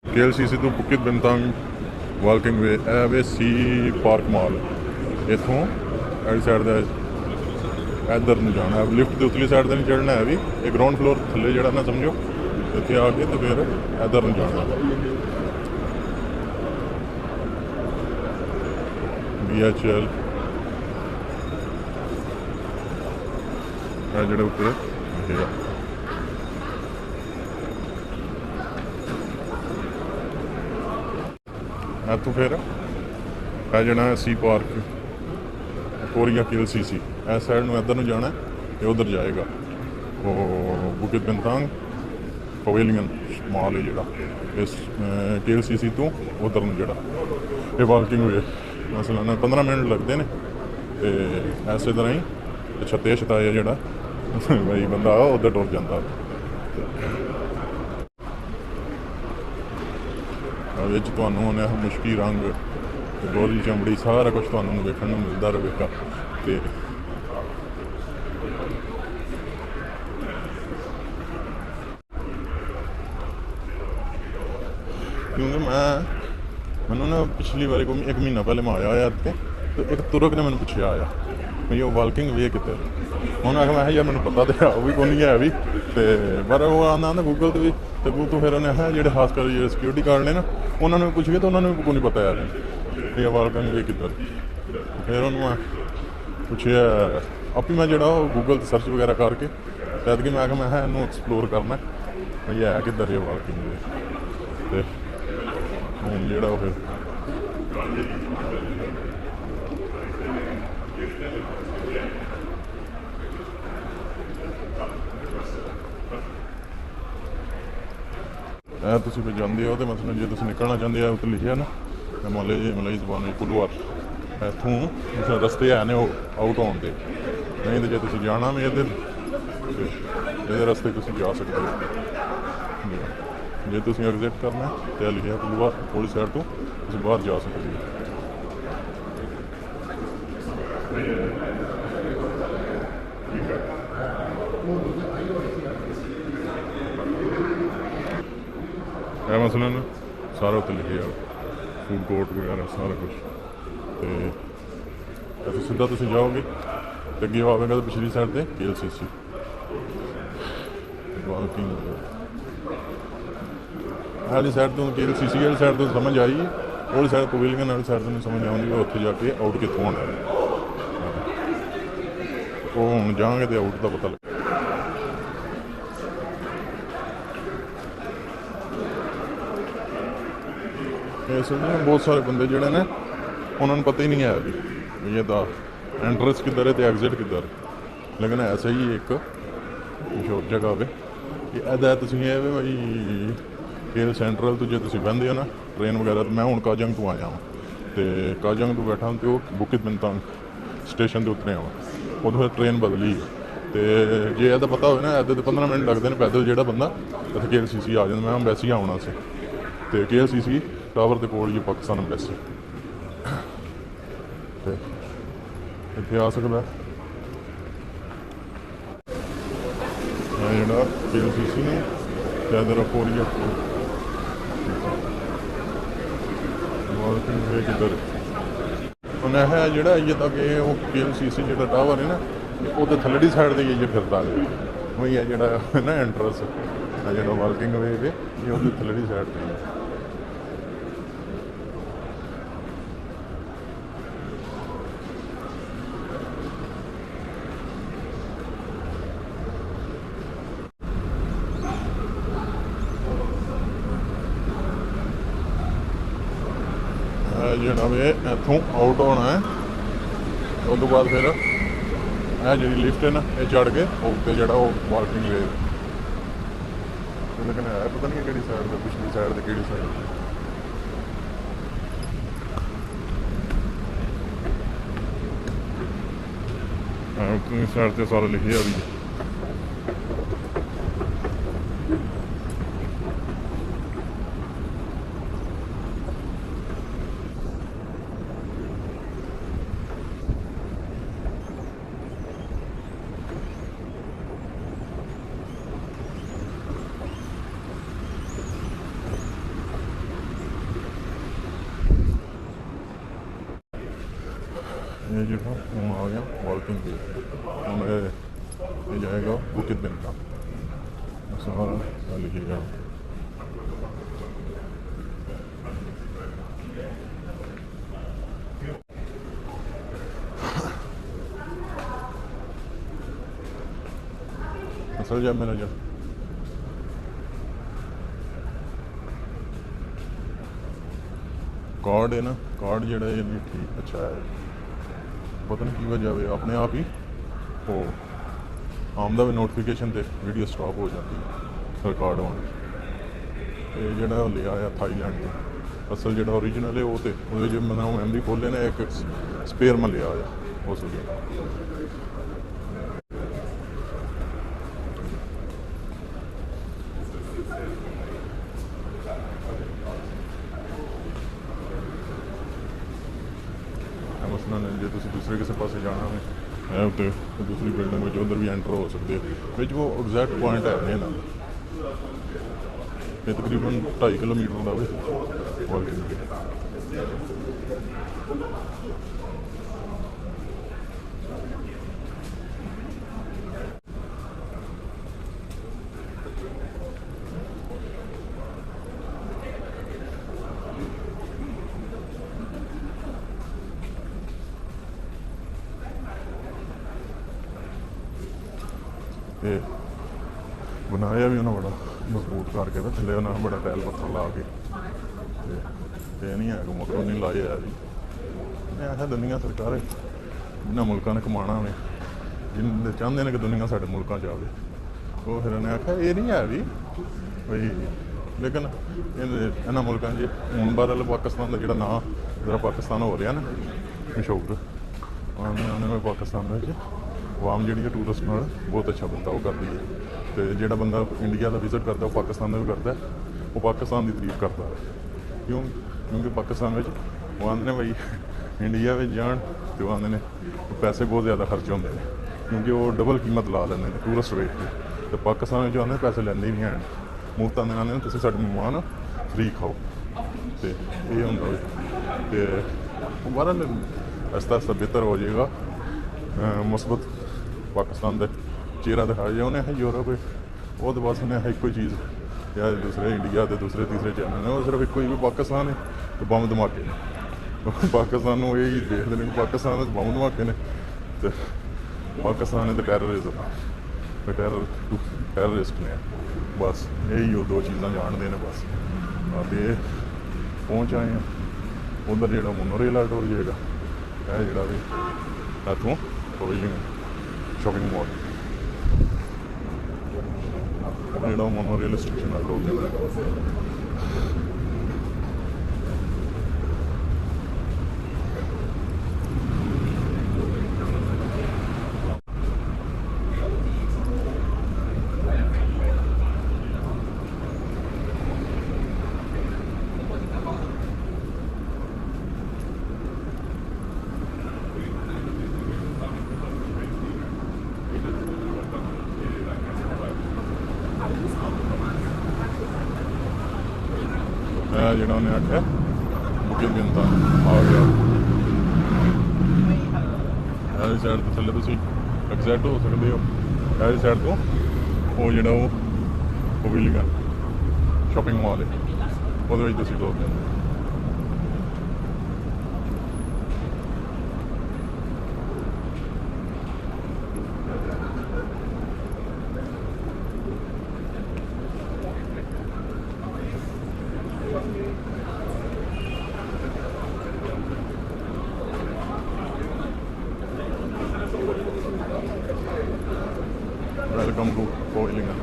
KLCC ਤੋਂ ਬੁਕਿਤ ਬਿੰਤੰਗ walking ਵੇ ਇਹ ਵੇ ਸੀ park ਮਾਲ। ਇੱਥੋਂ ਐਡੀ ਸਾਈਡ ਦਾ ਇੱਧਰ ਨੂੰ ਜਾਣਾ, ਲਿਫਟ ਦੇ ਉਤਲੀ ਸਾਈਡ 'ਤੇ ਨਹੀਂ ਚੜ੍ਹਨਾ ਹੈ ਵੀ ਇਹ ਗਰਾਊਂਡ ਫਲੋਰ ਥੱਲੇ ਜਿਹੜਾ ਨਾ ਸਮਝੋ ਇੱਥੇ ਆ ਕੇ ਅਤੇ ਫਿਰ ਇੱਧਰ ਨੂੰ ਜਾਣਾ BHL ਇਹ ਜਿਹੜੇ ਉੱਤੇ ਹੈਗਾ। ਇੱਥੋਂ ਫਿਰ ਇਹ ਜਿਹੜਾ ਸੀ ਪਾਰਕ ਕੋਰੀਆ KLCC ਇਸ ਸਾਈਡ ਨੂੰ ਇੱਧਰ ਨੂੰ ਜਾਣਾ ਅਤੇ ਉੱਧਰ ਜਾਏਗਾ ਉਹ ਬੁਕਿਤ ਬਿੰਤੰਗ ਪਵੇਲੀਅਨ ਮਾਲ ਹੈ ਜਿਹੜਾ ਇਸ KLCC ਤੋਂ ਉੱਧਰ ਨੂੰ ਜਿਹੜਾ ਇਹ ਵਾਕਿੰਗ ਵੇ ਮਸਲਾ 15 ਮਿੰਟ ਲੱਗਦੇ ਨੇ ਅਤੇ ਇਸੇ ਤਰ੍ਹਾਂ ਹੀ ਛੱਤੇ ਛਤਾਇਆ ਜਿਹੜਾ ਬਈ ਬੰਦਾ ਉੱਧਰ ਟੁਰ ਜਾਂਦਾ। ਵਿੱਚ ਤੁਹਾਨੂੰ ਹੁਣ ਇਹ ਮੁਸ਼ਕੀ ਰੰਗ ਗੋਰੀ ਚਮੜੀ ਸਾਰਾ ਕੁਛ ਤੁਹਾਨੂੰ ਵੇਖਣ ਨੂੰ ਮਿਲਦਾ ਰਹੇਗਾ। ਅਤੇ ਕਿਉਂਕਿ ਮੈਨੂੰ ਨਾ ਪਿਛਲੀ ਵਾਰੀ ਕੋਈ 1 ਮਹੀਨਾ ਪਹਿਲੇ ਮੈਂ ਆਇਆ ਇੱਥੇ ਅਤੇ ਇੱਕ ਤੁਰਕ ਨੇ ਮੈਨੂੰ ਪੁੱਛਿਆ ਆਇਆ ਵੀ ਉਹ ਵਾਕਿੰਗ ਵੇ ਕਿਤੇ ਹੁਣ ਆ ਕੇ ਮੈਂ ਯਾਰ ਮੈਨੂੰ ਪਤਾ ਤਾਂ ਉਹ ਵੀ ਕੋਈ ਨਹੀਂ ਹੈ ਵੀ ਅਤੇ ਪਰ ਉਹ ਆਉਂਦਾ ਗੂਗਲ 'ਤੇ ਵੀ ਅਤੇ ਗੂਗਲ ਤੋਂ ਫਿਰ ਉਹਨੇ ਹੈ ਜਿਹੜੇ ਖਾਸ ਕਰ ਜਿਹੜੇ ਸਿਕਿਉਰਿਟੀ ਗਾਰਡ ਨੇ ਨਾ ਉਹਨਾਂ ਨੂੰ ਪੁੱਛ ਕੇ ਤਾਂ ਉਹਨਾਂ ਨੂੰ ਵੀ ਕੋਈ ਨਹੀਂ ਪਤਾ ਯਾਰ ਵੀ ਵਾਕਿੰਗ ਵੇ ਕਿੱਧਰ। ਫਿਰ ਉਹਨੂੰ ਮੈਂ ਪੁੱਛਿਆ ਆਪੀ ਮੈਂ ਜਿਹੜਾ ਉਹ ਗੂਗਲ 'ਤੇ ਸਰਚ ਵਗੈਰਾ ਕਰਕੇ ਜਦ ਕਿ ਮੈਂ ਕਿਹਾ ਮੈਂ ਇਹਨੂੰ ਐਕਸਪਲੋਰ ਕਰਨਾ ਵੀ ਹੈ ਕਿੱਧਰ ਇਹ ਵਾਕਿੰਗ ਵੇ। ਅਤੇ ਹੁਣ ਜਿਹੜਾ ਉਹ ਫਿਰ ਇਹ ਤੁਸੀਂ ਫਿਰ ਜਾਂਦੇ ਹੋ ਅਤੇ ਮਤਲਬ ਜੇ ਤੁਸੀਂ ਨਿਕਲਣਾ ਚਾਹੁੰਦੇ ਆ ਉੱਤੇ ਲਿਖਿਆ ਨਾ ਮਲਈ ਜ਼ਬਾਨ ਵਿੱਚ ਪੁਲਵਾਰ ਇੱਥੋਂ ਰਸਤੇ ਹੈ ਨੇ ਉਹ ਆਊਟ ਹੋਣ ਦੇ, ਨਹੀਂ ਤਾਂ ਜੇ ਤੁਸੀਂ ਜਾਣਾ ਵੀ ਇਹਦੇ ਰਸਤੇ ਤੁਸੀਂ ਜਾ ਸਕਦੇ ਹੋ। ਜੇ ਤੁਸੀਂ ਐਗਜ਼ਿਟ ਕਰਨਾ ਤਾਂ ਲਿਖਿਆ ਪੁਲਵਾਰ ਪੁਲਿਸ ਸਾਈਡ ਤੋਂ ਤੁਸੀਂ ਬਾਹਰ ਜਾ ਸਕਦੇ ਹੋ। ਇਹ ਮਸਲਨ ਸਾਰਾ ਉੱਤੇ ਲਿਖਿਆ ਫੂਡ ਕੋਰਟ ਵਗੈਰਾ ਸਾਰਾ ਕੁਛ। ਅਤੇ ਸਿੱਧਾ ਤੁਸੀਂ ਜਾਓਗੇ ਅਤੇ ਅੱਗੇ ਆਵੇਗਾ ਤਾਂ ਪਿਛਲੀ ਸਾਈਡ 'ਤੇ KLCC ਵਾਕਿੰਗ ਵਾਲੀ ਸਾਈਡ ਤੋਂ KLCC ਵਾਲੀ ਸਾਈਡ ਤੋਂ ਸਮਝ ਆਈ, ਉਹਦੀ ਸਾਈਡ ਪਵੇਲੀਅਨ ਵਾਲੀ ਸਾਈਡ ਤੋਂ ਨਹੀਂ ਸਮਝ ਆਉਂਦੀ ਉੱਥੇ ਜਾ ਕੇ ਆਊਟ ਕਿੱਥੋਂ ਆਉਣਾ ਉਹ ਹੁਣ ਜਾਵਾਂਗੇ ਅਤੇ ਆਊਟ ਦਾ ਪਤਾ ਲੱਗ। ਇਸ ਵਿੱਚ ਬਹੁਤ ਸਾਰੇ ਬੰਦੇ ਜਿਹੜੇ ਨੇ ਉਹਨਾਂ ਨੂੰ ਪਤਾ ਹੀ ਨਹੀਂ ਹੈ ਵੀ ਇਹਦਾ ਐਂਟਰੈਂਸ ਕਿੱਧਰ ਹੈ ਅਤੇ ਐਗਜ਼ਿਟ ਕਿੱਧਰ ਹੈ। ਲੇਕਿਨ ਐਸਾ ਹੀ ਇੱਕ ਮਸ਼ਹੂਰ ਜਗ੍ਹਾ ਹੋਵੇ ਕਿ ਇਹਦਾ ਤੁਸੀਂ ਇਹ ਵੀ ਬਈ KL ਸੈਂਟਰਲ ਤੋਂ ਜੇ ਤੁਸੀਂ ਬਹਿੰਦੇ ਹੋ ਨਾ ਟ੍ਰੇਨ ਵਗੈਰਾ, ਮੈਂ ਹੁਣ ਕਾਜੰਗ ਤੋਂ ਆਇਆ ਹਾਂ ਅਤੇ ਕਾਜੰਗ ਤੋਂ ਬੈਠਾ ਅਤੇ ਉਹ ਬੁਕਿਤ ਬਿੰਤੰਗ ਸਟੇਸ਼ਨ ਦੇ ਉੱਤਰੇ ਆਵਾਂ ਉਦੋਂ ਫਿਰ ਟ੍ਰੇਨ ਬਦਲੀ ਅਤੇ ਜੇ ਇਹਦਾ ਪਤਾ ਹੋਵੇ ਨਾ ਇੱਦਾਂ ਤਾਂ 15 ਮਿੰਟ ਲੱਗਦੇ ਨੇ ਪੈਦਲ ਜਿਹੜਾ ਬੰਦਾ ਇੱਥੇ KLCC ਆ ਜਾਂਦਾ। ਮੈਂ ਅੰਬੈਸੀ ਆਉਣਾ ਸੀ ਅਤੇ KLCC ਟਾਵਰ ਦੇ ਕੋਲ ਹੀ ਪਾਕਿਸਤਾਨ ਅੰਬੈਸੀ ਅਤੇ ਇੱਥੇ ਆ ਸਕਦਾ ਜਿਹੜਾ KLCC ਨੇ ਜ਼ਿਆਦਾ ਕੋਰੀਆ ਕਿੱਧਰ ਹੁਣ ਇਹ ਜਿਹੜਾ ਜਿੱਦਾਂ ਕਿ ਉਹ KLCC ਜਿਹੜਾ ਟਾਵਰ ਹੈ ਨਾ ਉਹਦੇ ਥੱਲੜੀ ਸਾਈਡ 'ਤੇ ਜੇ ਫਿਰਦਾ ਉਹੀ ਹੈ ਜਿਹੜਾ ਨਾ ਐਂਟਰੈਂਸ ਜਿਹੜਾ ਵਾਕਿੰਗ ਵੇ ਇਹ ਉਹਦੀ ਥੱਲੜੀ ਸਾਈਡ 'ਤੇ ਜਿਹੜਾ ਵੇ ਇੱਥੋਂ ਆਊਟ ਹੋਣਾ ਹੈ। ਉਸ ਤੋਂ ਬਾਅਦ ਫਿਰ ਇਹ ਜਿਹੜੀ ਲਿਫਟ ਹੈ ਨਾ ਇਹ ਚੜ੍ਹ ਕੇ ਉੱਤੇ ਜਿਹੜਾ ਉਹ ਵਾਕਿੰਗ ਵੇ ਲੇਕਿਨ ਹੈ ਪਤਾ ਨਹੀਂ ਕਿਹੜੀ ਸਾਈਡ 'ਤੇ ਪਿਛਲੀ ਸਾਈਡ 'ਤੇ ਕਿਹੜੀ ਸਾਈਡ ਉਤਲੀ ਸਾਈਡ 'ਤੇ ਸਾਰਾ ਲਿਖਿਆ ਵੀ ये जो है वो आ गया वॉल्किंग गेट हम ये जाएगा बुकित बिन का सारा लिखिएगा असल जब मेरा जब कार्ड है ना कार्ड जड़ा है नहीं ठीक अच्छा है पता नहीं की वजह है अपने आप ही वो आमदा भी नोटिफिकेशन से वीडियो स्टॉप हो जाती है रिकॉर्ड होने ये जड़ा लिया आया थाईलैंड तो असल जड़ा ओरिजिनल है वो तो जो मैंने मैमरी खोले ना एक स्पेयर में लिया आया उस मसलन जो तुम दूसरे किसी पास जाना है उत्ते दूसरी बिल्डिंग में उधर भी एंटर हो सकते हैं वो एग्जैक्ट पॉइंट है नहीं ना ये तकरीबन 2.5 किलोमीटर का ते बनाया भी उन्हें बड़ा मजबूत करके तो थले उन्हें बड़ा टैल पत्थर ला के नहीं है मुक्कों नहीं लाए है जी मैं आखिया दुनिया सरकार जिन्होंने मुल्कों ने कमाना में जिन्हें चाहते हैं कि दुनिया साढ़े मुल्कों जाए वो फिर उन्हें आखिया ये नहीं है भी भाई लेकिन इन्होंने मुल्कों च हूँ बार पाकिस्तान का जोड़ा नाम जरा पाकिस्तान हो रहा ना मशहूर आने में पाकिस्तान आवाम जी टूरिस्ट नाल बहुत अच्छा बंदा वो करती है तो जोड़ा बंदा इंडिया का विजिट करता वो पाकिस्तान का भी करता है वो पाकिस्तान की तारीफ करता है क्योंकि पाकिस्तान में वो आते हैं भाई इंडिया में जान तो वो आते हैं पैसे बहुत ज़्यादा खर्च होंगे क्योंकि वो डबल कीमत ला लेंगे टूरिस्ट रेट पर तो पाकिस्तान में जो आते पैसे लेंदे नहीं हैं मुफ्त आते आते तुम साढ़े मेहमान फ्री खाओ तो ये होंगे तो बहरहाल आस्ता आस्ता बेहतर हो जाएगा मुस्बत पाकिस्तान का चेहरा दिखाया जाए उन्हें यूरोप वो तो बस उन्हें एक चीज़ या दूसरे इंडिया के दूसरे तीसरे चैनल ने वो सिर्फ एक भी पाकिस्तान है तो बम धमाके ने पाकिस्तान को यही देखते हैं पाकिस्तान बम धमाके ने तो पाकिस्तान तो टैररिज्म टैररिस्ट ने बस यही वो दो चीज़ा जानते हैं बस तो पहुँच आए हैं उधर जो मोनो रेल हो जाएगा यह जोड़ा भी इतों कोई शॉपिंग मॉल जो मोनो रेल स्टेशन हो जोड़ा उन्हें आख्या बुकित बिन आ गया ऐसी साइड तो थले तुम एग्जैक्ट हो सकते हो ऐसी साइड तो वो जो पवेलियन शॉपिंग मॉल है वो तुम दो वेलकम टू कोहिलिंगन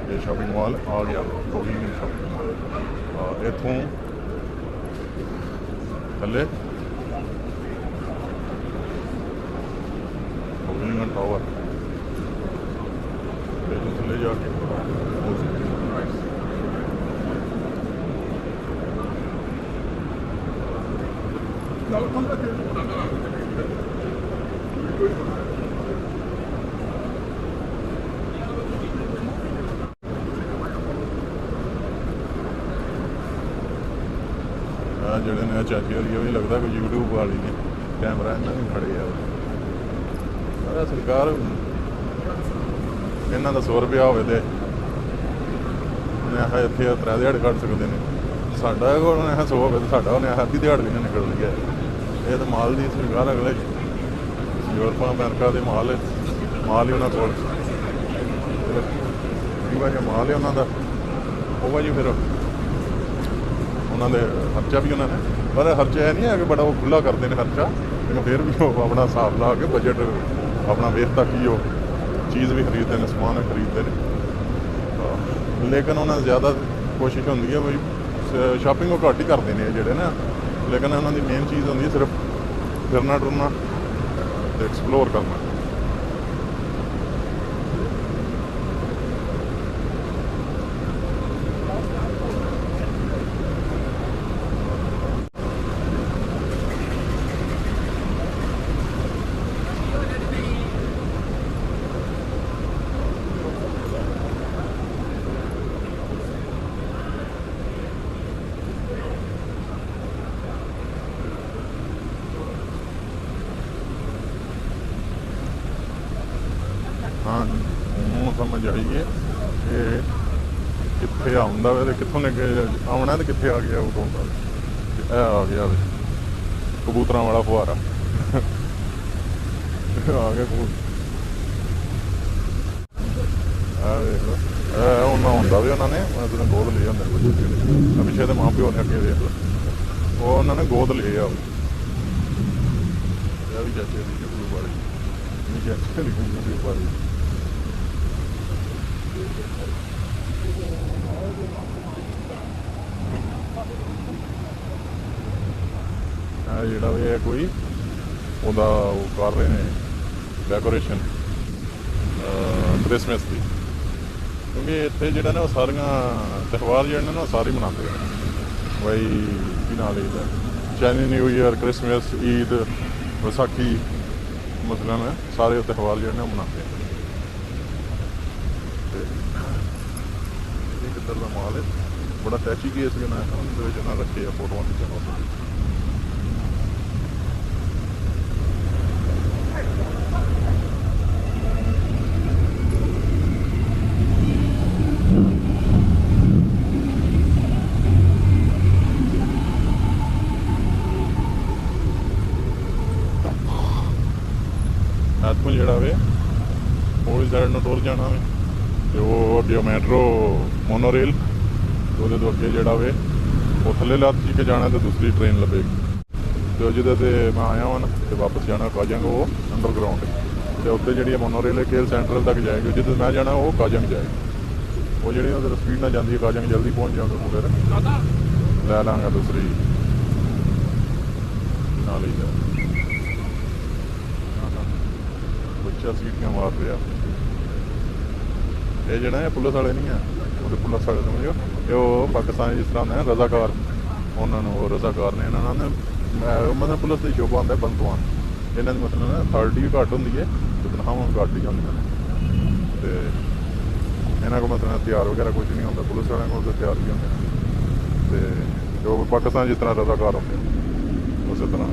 ये शॉपिंग मॉल आ गया कोहिलिंगन शॉपिंग मॉल इतों थले कोहिलिंगन टावर इतों थले जाके जोड़े ने चाची वाली भी लगता कोई यूट्यूब वाली ने ਕੈਮਰਾ ਇਹਨਾਂ ਨੇ ਖੜੇ ਆ ਸਾਰਾ ਸਰਕਾਰ ਇਹਨਾਂ ਦਾ 100 ਰੁਪਇਆ ਹੋਵੇ ਤੇ ਆਹ ਇੱਥੇ 3 ਦਿਹਾੜੇ ਕੱਢ ਸਕਦੇ ਨੇ। ਸਾਡਾ ਕੋਲ 100 ਹੋਵੇ ਤਾਂ ਸਾਡਾ ਉਹਨੇ ਅੱਧੀ ਦਿਹਾੜੀ ਵੀ ਨਿਕਲ ਗਿਆ। ਇਹ ਤਾਂ ਮਾਲ ਦੀ ਸਰਕਾਰ ਅਗਲੇ ਯੂਰਪਾਂ ਅਮਰੀਕਾ ਦੇ ਮਾਲ ਹੀ ਉਹਨਾਂ ਕੋਲ ਮਾਲ ਹੈ ਉਹਨਾਂ ਦਾ ਉਹ ਵਾ ਜੀ। ਫਿਰ ਉਹਨਾਂ ਦੇ ਖਰਚਾ ਵੀ ਉਹਨਾਂ ਨੇ ਪਰ ਖਰਚਾ ਇਹ ਨਹੀਂ ਹੈ ਕਿ ਬੜਾ ਉਹ ਖੁੱਲ੍ਹਾ ਕਰਦੇ ਨੇ ਖਰਚਾ, ਲੇਕਿਨ ਫਿਰ ਵੀ ਉਹ ਆਪਣਾ ਹਿਸਾਬ ਲਾ ਕੇ ਬਜਟ ਆਪਣਾ ਵੇਖ ਤੱਕ ਹੀ ਉਹ ਚੀਜ਼ ਵੀ ਖਰੀਦਦੇ ਨੇ, ਸਮਾਨ ਵੀ ਖਰੀਦਦੇ ਨੇ। ਲੇਕਿਨ ਉਹਨਾਂ ਦੀ ਜ਼ਿਆਦਾ ਕੋਸ਼ਿਸ਼ ਹੁੰਦੀ ਹੈ ਬਈ ਸ਼ਾਪਿੰਗ ਉਹ ਘੱਟ ਹੀ ਕਰਦੇ ਨੇ ਜਿਹੜੇ ਨਾ, ਲੇਕਿਨ ਉਹਨਾਂ ਦੀ ਮੇਨ ਚੀਜ਼ ਹੁੰਦੀ ਹੈ ਸਿਰਫ ਫਿਰਨਾ ਟੁਰਨਾ ਤੇ ਐਕਸਪਲੋਰ ਕਰਨਾ। ਹਾਂ ਹੁਣ ਸਮਝ ਆਈਏ ਕਿ ਕਿੱਥੇ ਆਉਂਦਾ ਵੇ ਤੇ ਕਿੱਥੋਂ ਨੇ ਆਉਣਾ ਤੇ ਕਿੱਥੇ ਆ ਗਿਆ ਉਦੋਂ ਦਾ। ਇਹ ਆ ਗਿਆ ਵੇ ਕਬੂਤਰਾਂ ਵਾਲਾ ਫੁਹਾਰਾ ਆ ਗਿਆ ਆ ਵੇਖ ਲਓ। ਇਹ ਉਹਨਾਂ ਹੁੰਦਾ ਵੀ ਉਹਨਾਂ ਨੇ ਜਦੋਂ ਗੋਦ ਲਏ ਹੁੰਦੇ ਪਿੱਛੇ ਦੇ ਮਾਂ ਪਿਓ ਨੇ ਅੱਗੇ ਵੇਖ ਲਓ ਉਹ ਉਹਨਾਂ ਨੇ ਗੋਦ ਲਏ ਆ। ਇਹ ਵੀ ਚਾਚੇ ਦੀ ਗੁਰੂ ਵਾਲੀ ਨਹੀਂ ਚਾਚੇ ਦੀ ਗੁਰੂ ਵਾਲੀ। ਜਿਹੜਾ ਵੀ ਹੈ ਕੋਈ ਉਹਦਾ ਉਹ ਕਰ ਰਹੇ ਨੇ ਡੈਕੋਰੇਸ਼ਨ ਕ੍ਰਿਸਮਸ ਦੀ, ਕਿਉਂਕਿ ਇੱਥੇ ਜਿਹੜਾ ਨਾ ਉਹ ਸਾਰੀਆਂ ਤਿਉਹਾਰ ਜਿਹੜੇ ਨੇ ਨਾ ਸਾਰੇ ਮਨਾਉਂਦੇ ਆ ਬਈ ਕੀ ਨਾਂ ਲਈਦਾ Chinese new year, Christmas, Eid, Vaisakhi ਮਸਲਨ ਸਾਰੇ ਤਿਉਹਾਰ ਜਿਹੜੇ ਨੇ ਉਹ ਮਨਾਉਂਦੇ ਆ। ਇਹ ਕਿੱਧਰ ਦਾ ਮਾਲ ਹੈ ਬੜਾ ਟੈਚੀ ਕੇਸ ਬਣਾਇਆ ਉਹਦੇ ਵਿੱਚ ਨਾ ਰੱਖੇ ਆ ਫੋਟੋਆਂ ਖਿੱਚਣ ਵਾਸਤੇ। ਇੱਥੋਂ ਜਿਹੜਾ ਵੇ ਉਹ ਸਾਈਡ ਨੂੰ ਟੁਰ ਜਾਣਾ ਵੇ ਤੇ ਉਹ ਅੱਗੇ ਮੈਟਰੋ ਮੋਨੋਰੇਲ ਉਹਦੇ ਤੋਂ ਅੱਗੇ ਜਿਹੜਾ ਵੇ ਉਹ ਥੱਲੇ ਲੱਤ ਜੀ ਕੇ ਜਾਣਾ ਤੇ ਦੂਸਰੀ ਟ੍ਰੇਨ ਲੱਭੇਗੀ ਤੇ ਜਿਹਦੇ ਤੇ ਮੈਂ ਆਇਆ ਵਾਂ ਤੇ ਵਾਪਸ ਜਾਣਾ ਕਾਜੰਗ ਉਹ ਅੰਡਰਗਰਾਊਂਡ ਤੇ ਉੱਤੇ ਜਿਹੜੀ ਮੋਨੋਰੇਲ ਹੈ ਕੇਲ ਸੈਂਟਰਲ ਤੱਕ ਜਾਏਗੀ। ਜਿੱਥੇ ਮੈਂ ਜਾਣਾ ਉਹ ਕਾਜੰਗ ਜਾਏਗੀ। ਉਹ ਜਿਹੜੀ ਉਹਦੇ ਸਪੀਡ ਨਾਲ ਜਾਂਦੀ ਹੈ ਕਾਜੰਗ ਜਲਦੀ ਪਹੁੰਚ ਜਾਊਗਾ। ਫਿਰ ਲੈ ਲਾਂਗਾ ਦੂਸਰੀ ਨਾਲ ਹੀ ਜਾ ਬੱਚਾ ਸੀਟੀਆਂ ਮਾਰ ਰਿਹਾ। ਇਹ ਜਿਹੜਾ ਹੈ ਪੁਲਿਸ ਵਾਲੇ ਨਹੀਂ ਆ, ਉਹਦੇ ਪੁਲਿਸ ਵਾਲੇ ਸਮਝੋ ਇਹ ਉਹ ਪਾਕਿਸਤਾਨ ਜਿਸ ਤਰ੍ਹਾਂ ਨੇ ਰਜ਼ਾਕਾਰ, ਉਹਨਾਂ ਨੂੰ ਉਹ ਰਜ਼ਾਕਾਰ ਨੇ ਇਹਨਾਂ ਨੇ ਮਤਲਬ ਪੁਲਿਸ ਦੀ ਸ਼ੋਭਾ ਹੁੰਦਾ ਬੰਦੂਆਂ ਇਹਨਾਂ ਦੀ ਮਤਲਬ ਅਥਾਰਟੀ ਵੀ ਘੱਟ ਹੁੰਦੀ ਹੈ ਤੇ ਤਨਖਾਹਾਂ ਘੱਟ ਹੀ ਜਾਂਦੀਆਂ ਨੇ ਤੇ ਇਹਨਾਂ ਕੋਲ ਮਤਲਬ ਹਥਿਆਰ ਵਗੈਰਾ ਕੁਝ ਨਹੀਂ ਹੁੰਦਾ। ਪੁਲਿਸ ਵਾਲਿਆਂ ਕੋਲ ਹਥਿਆਰ ਵੀ ਹੁੰਦੇ ਨੇ ਤੇ ਜੋ ਪਾਕਿਸਤਾਨ ਜਿਸ ਤਰ੍ਹਾਂ ਰਜ਼ਾਕਾਰ ਹੁੰਦੇ ਉਸੇ ਤਰ੍ਹਾਂ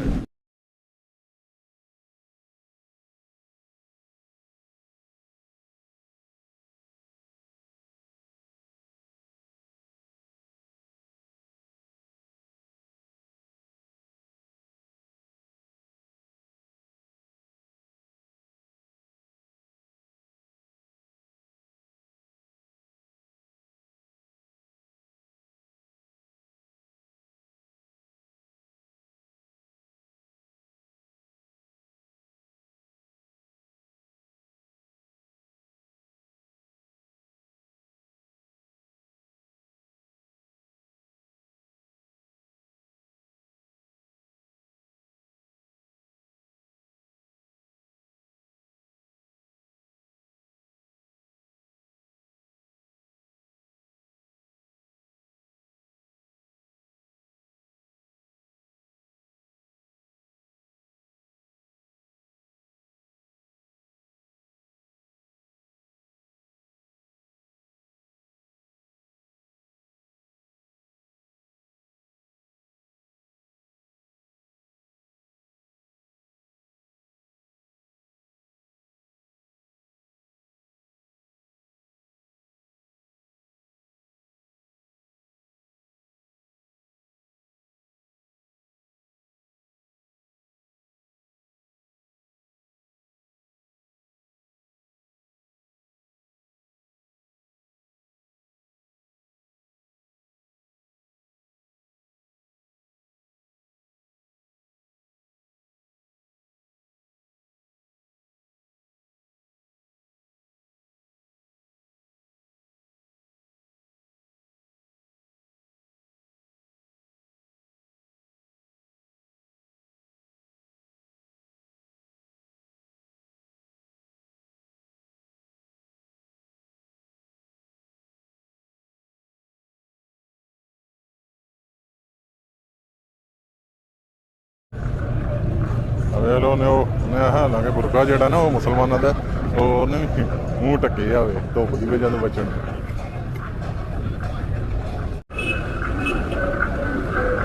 ਵੇਖ ਲਓ ਉਹਨੇ ਹਾਲਾਂਕਿ ਬੁਰਕਾ ਜਿਹੜਾ ਨਾ ਉਹ ਮੁਸਲਮਾਨਾਂ ਦਾ ਉਹਨੇ ਵੀ ਮੂੰਹ ਢੱਕੇ ਆ ਵੇ ਧੁੱਪ ਦੀ ਵਜ੍ਹਾ ਤੋਂ ਬਚਣ।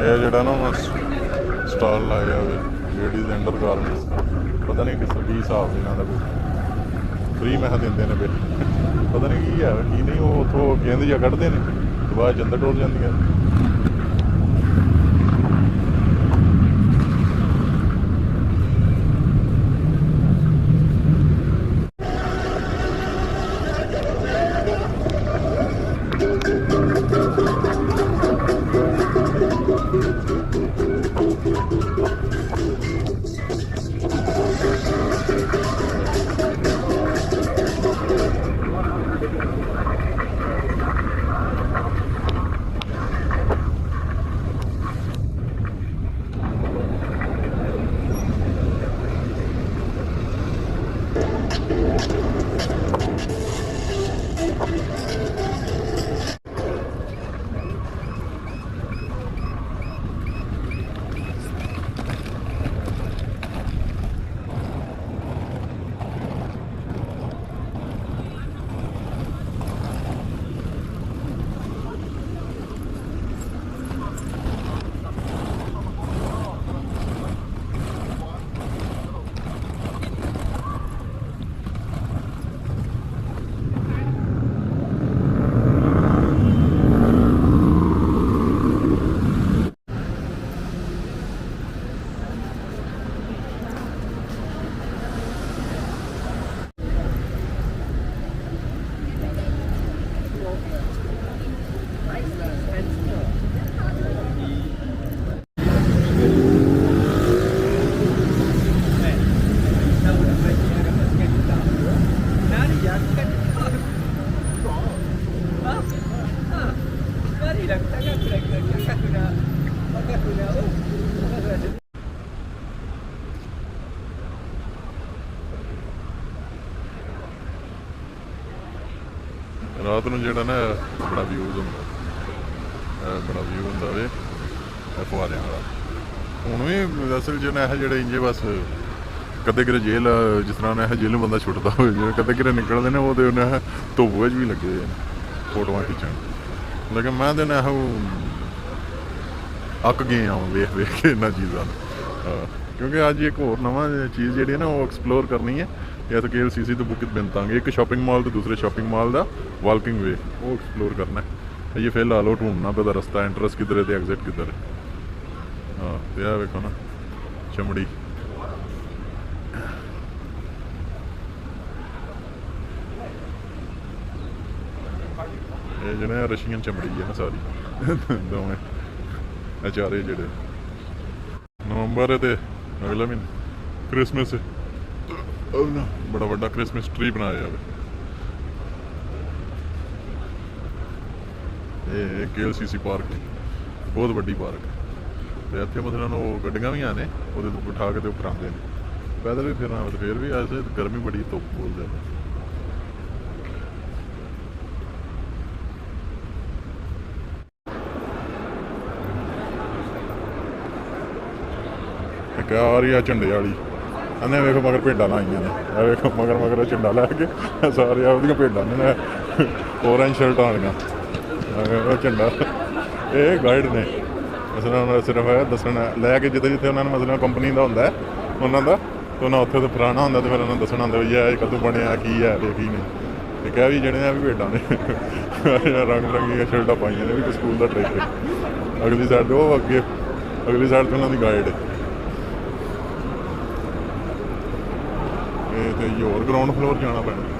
ਇਹ ਜਿਹੜਾ ਨਾ ਸਟਾਲ ਲਾਇਆ ਵੇ ਲੇਡੀਜ਼ ਅੰਡਰ ਗਾਰਮੈਂਟਸ, ਪਤਾ ਨਹੀਂ ਕੀ ਹਿਸਾਬ ਇਹਨਾਂ ਦਾ ਕੋਈ ਫ੍ਰੀ ਮੈਂ ਦਿੰਦੇ ਨੇ ਬਿੱਲ, ਪਤਾ ਨਹੀਂ ਕੀ ਹੈ ਕੀ ਨਹੀਂ। ਉਹ ਉੱਥੋਂ ਗੇਂਦ ਜਾਂ ਕੱਢਦੇ ਨੇ ਤੇ ਬਾਅਦ 'ਚ ਅੰਦਰ ਟੁਰ ਜਾਂਦੀਆਂ। ਰਾਤ ਨੂੰ ਜਿਹੜਾ ਨਾ ਬੜਾ ਵਿਊਜ਼ ਹੁੰਦਾ, ਬੜਾ ਵਿਊ ਹੁੰਦਾ ਵੇ ਫੁਆਰਿਆਂ ਵਾਲਾ। ਹੁਣ ਵੀ ਅਸਲ 'ਚ ਨਾ ਇਹ ਜਿਹੜੇ ਇੰਜੇ ਬਸ ਕਦੇ ਕਿਤੇ ਜੇਲ੍ਹ ਜਿਸ ਤਰ੍ਹਾਂ ਨਾ ਇਹ ਜੇਲ੍ਹ ਬੰਦਾ ਛੁੱਟਦਾ ਹੋਵੇ, ਜਿਵੇਂ ਕਦੇ ਕਿਤੇ ਨਿਕਲਦੇ ਨੇ ਉਹਦੇ ਉਹਨੇ ਧੁੱਪ ਵਿੱਚ ਵੀ ਲੱਗੇ ਨੇ ਫੋਟੋਆਂ ਖਿੱਚਣ। ਲੇਕਿਨ ਮੈਂ ਤਾਂ ਇਹੋ ਅੱਕ ਗਏ ਹਾਂ ਵੇਖ ਵੇਖ ਕੇ ਇਹਨਾਂ ਚੀਜ਼ਾਂ ਨੂੰ, ਕਿਉਂਕਿ ਅੱਜ ਇੱਕ ਹੋਰ ਨਵਾਂ ਚੀਜ਼ ਜਿਹੜੀ ਹੈ ਨਾ ਉਹ ਐਕਸਪਲੋਰ ਕਰਨੀ ਹੈ। या तो KLCC तो बुकित बिनतांगे एक शॉपिंग मॉल तो दूसरे शॉपिंग मॉल का वॉकिंग वे वो एक्सप्लोर करना है। ये फिलहाल वो ढूंढना पता रास्ता एंट्रेंस किधर है तो एग्जिट किधर है। हाँ तो यह वेखो ना चमड़ी ये जो रशियन चमड़ी है ना सारी दोवें अचारे जेडे नवंबर है तो अगला महीना क्रिसमस है, बड़ा बड़ा क्रिसमस ट्री बनाया जाए। ये KLCC पार्क बहुत बड़ी पार्क है तो इतने मतलब वो गड्डियां भी आने वो बिठा के उपर आते हैं, पैदल भी फिरना फिर भी ऐसे गर्मी बड़ी धुप्प बोलते हैं। क्या आ रही है झंडे वाली अन्ने वेखो मगर भेडां लाइयां ने, वेखो मगर मगर झंडा लैके सारे आपदियां भेडां ने ऑरेंज शर्टां वालियां झंडा। ये गाइड ने मसलन सिर्फ दसना लैके जिते जिते उन्होंने मतलब कंपनी का होंदा उन्होंने तो उन्हें उत्थे तो फलाना होंदा तो फिर उन्होंने दसना होंदा भी ये कदों बनया की है की नहीं। एक भी जने भी भेडां ने रंग बिरंगियां शर्टां पाइयां ने भी स्कूल का ट्रिप है। अगली साइड वो अगे अगली साइड तो उन्होंने गाइड है। तो ये और ग्राउंड फ्लोर जाना पैना।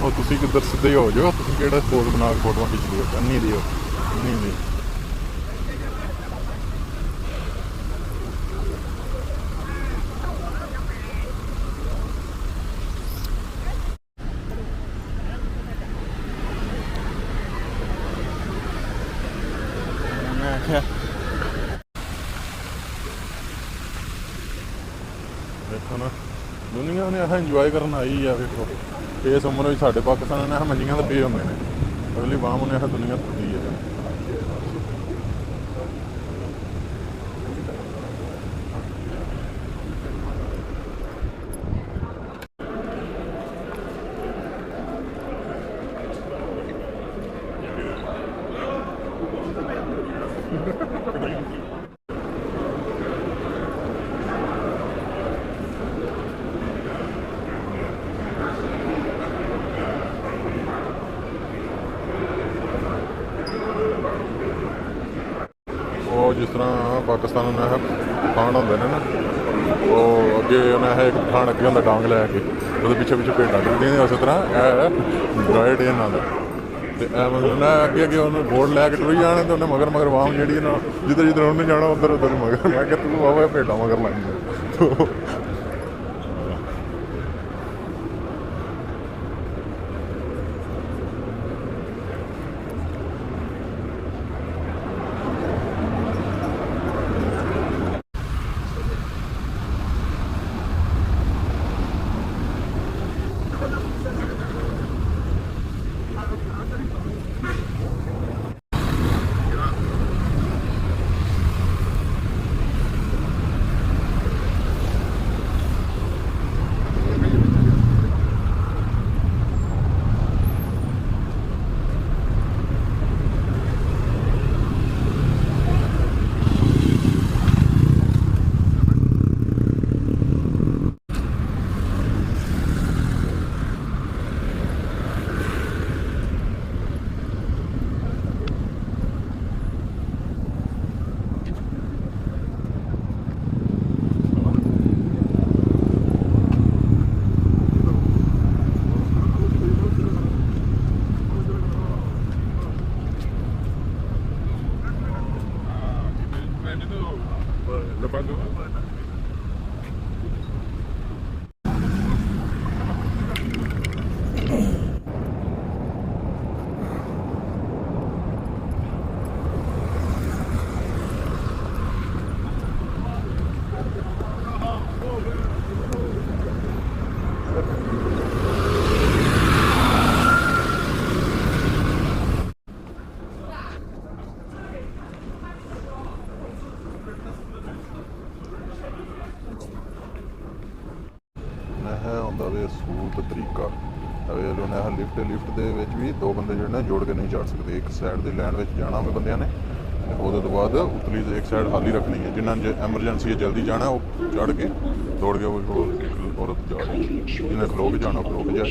ਉਹ ਤੁਸੀਂ ਕਿੱਧਰ ਸਿੱਧੇ ਹੋ ਜਾਓ, ਤੁਸੀਂ ਕਿਹੜਾ ਪੋਜ਼ ਬਣਾ ਕੇ ਫੋਟੋਆਂ ਖਿੱਚਦੇ ਹੋ, ਕੰਨੀ ਦਿਓ ਨਹੀਂ ਮੈਂ ਆਖਿਆ ਦੇਖੋ ਨਾ ਦੁਨੀਆ ਨੇ ਇਹ ਇੰਜੋਏ ਕਰਨ ਆਈ ਆ। ਵੇਖੋ ਇਸ ਉਮਰ ਵਿੱਚ ਸਾਡੇ ਪਾਕਿਸਤਾਨ ਨੇ ਮੰਜੀਆਂ ਦੇ ਪਏ ਹੁੰਦੇ ਨੇ, ਅਗਲੀ ਬਾਮ ਨੇ ਇਹ ਦੁਨੀਆ ਤੁਰਦੀ ਹੈ। ਉਹ ਜਿਸ ਤਰ੍ਹਾਂ ਪਾਕਿਸਤਾਨ ਨੂੰ ਇਹ ਪਠਾਨ ਹੁੰਦੇ ਨੇ ਨਾ, ਉਹ ਅੱਗੇ ਉਹਨਾਂ ਇਹ ਇੱਕ ਪਠਾਨ ਅੱਗੇ ਹੁੰਦਾ ਡਾਂਗ ਲੈ ਕੇ, ਉਹਦੇ ਪਿੱਛੇ ਪਿੱਛੇ ਭੇਡਾਂ ਟੁੱਟਦੀਆਂ ਨੇ, ਉਸੇ ਤਰ੍ਹਾਂ ਇਹ ਗਾਈਡ ਇਹਨਾਂ ਦਾ। ਅਤੇ ਇਹ ਮਤਲਬ ਨਾ ਅੱਗੇ ਅੱਗੇ ਉਹਨੂੰ ਬੋਰਡ ਲੈ ਕੇ ਟੁਰੀ ਜਾਣੇ, ਅਤੇ ਉਹਨੇ ਮਗਰ ਮਗਰ ਵਾਮ ਜਿਹੜੀ ਨਾ ਜਿੱਧਰ ਜਿੱਧਰ ਉਹਨੇ ਜਾਣਾ ਉੱਧਰ ਉੱਧਰ ਮਗਰ। ਮੈਂ ਕਿਹਾ ਤੂੰ ਵਾਹਵਾ ਭੇਡਾਂ ਮਗਰ ਲਾਈਆਂ। ਹੁੰਦਾ ਵੇ ਸਹੂਲਤ ਤਰੀਕਾ ਅਵੇਲ ਹੋਣਾ ਹੈ। ਲਿਫਟ ਦੇ ਵਿੱਚ ਵੀ ਦੋ ਬੰਦੇ ਜਿਹੜੇ ਨੇ ਜੋੜ ਕੇ ਨਹੀਂ ਚੜ੍ਹ ਸਕਦੇ। ਇੱਕ ਸਾਈਡ ਦੀ ਲਾਈਨ ਵਿੱਚ ਜਾਣਾ ਹੋਵੇ ਬੰਦਿਆਂ ਨੇ, ਉਹਦੇ ਤੋਂ ਬਾਅਦ ਉਤਲੀ ਇੱਕ ਸਾਈਡ ਖਾਲੀ ਰੱਖਣੀ ਹੈ। ਜਿਨ੍ਹਾਂ ਨੇ ਐਮਰਜੈਂਸੀ ਹੈ ਜਲਦੀ ਜਾਣਾ, ਉਹ ਚੜ੍ਹ ਕੇ ਦੌੜ ਕੇ ਉਹ ਔਰਤ ਜਾ ਰਹੀ, ਜਿਹਨੇ ਖਲੋ ਕੇ ਜਾਣਾ ਖਲੋ ਕੇ ਜਾ।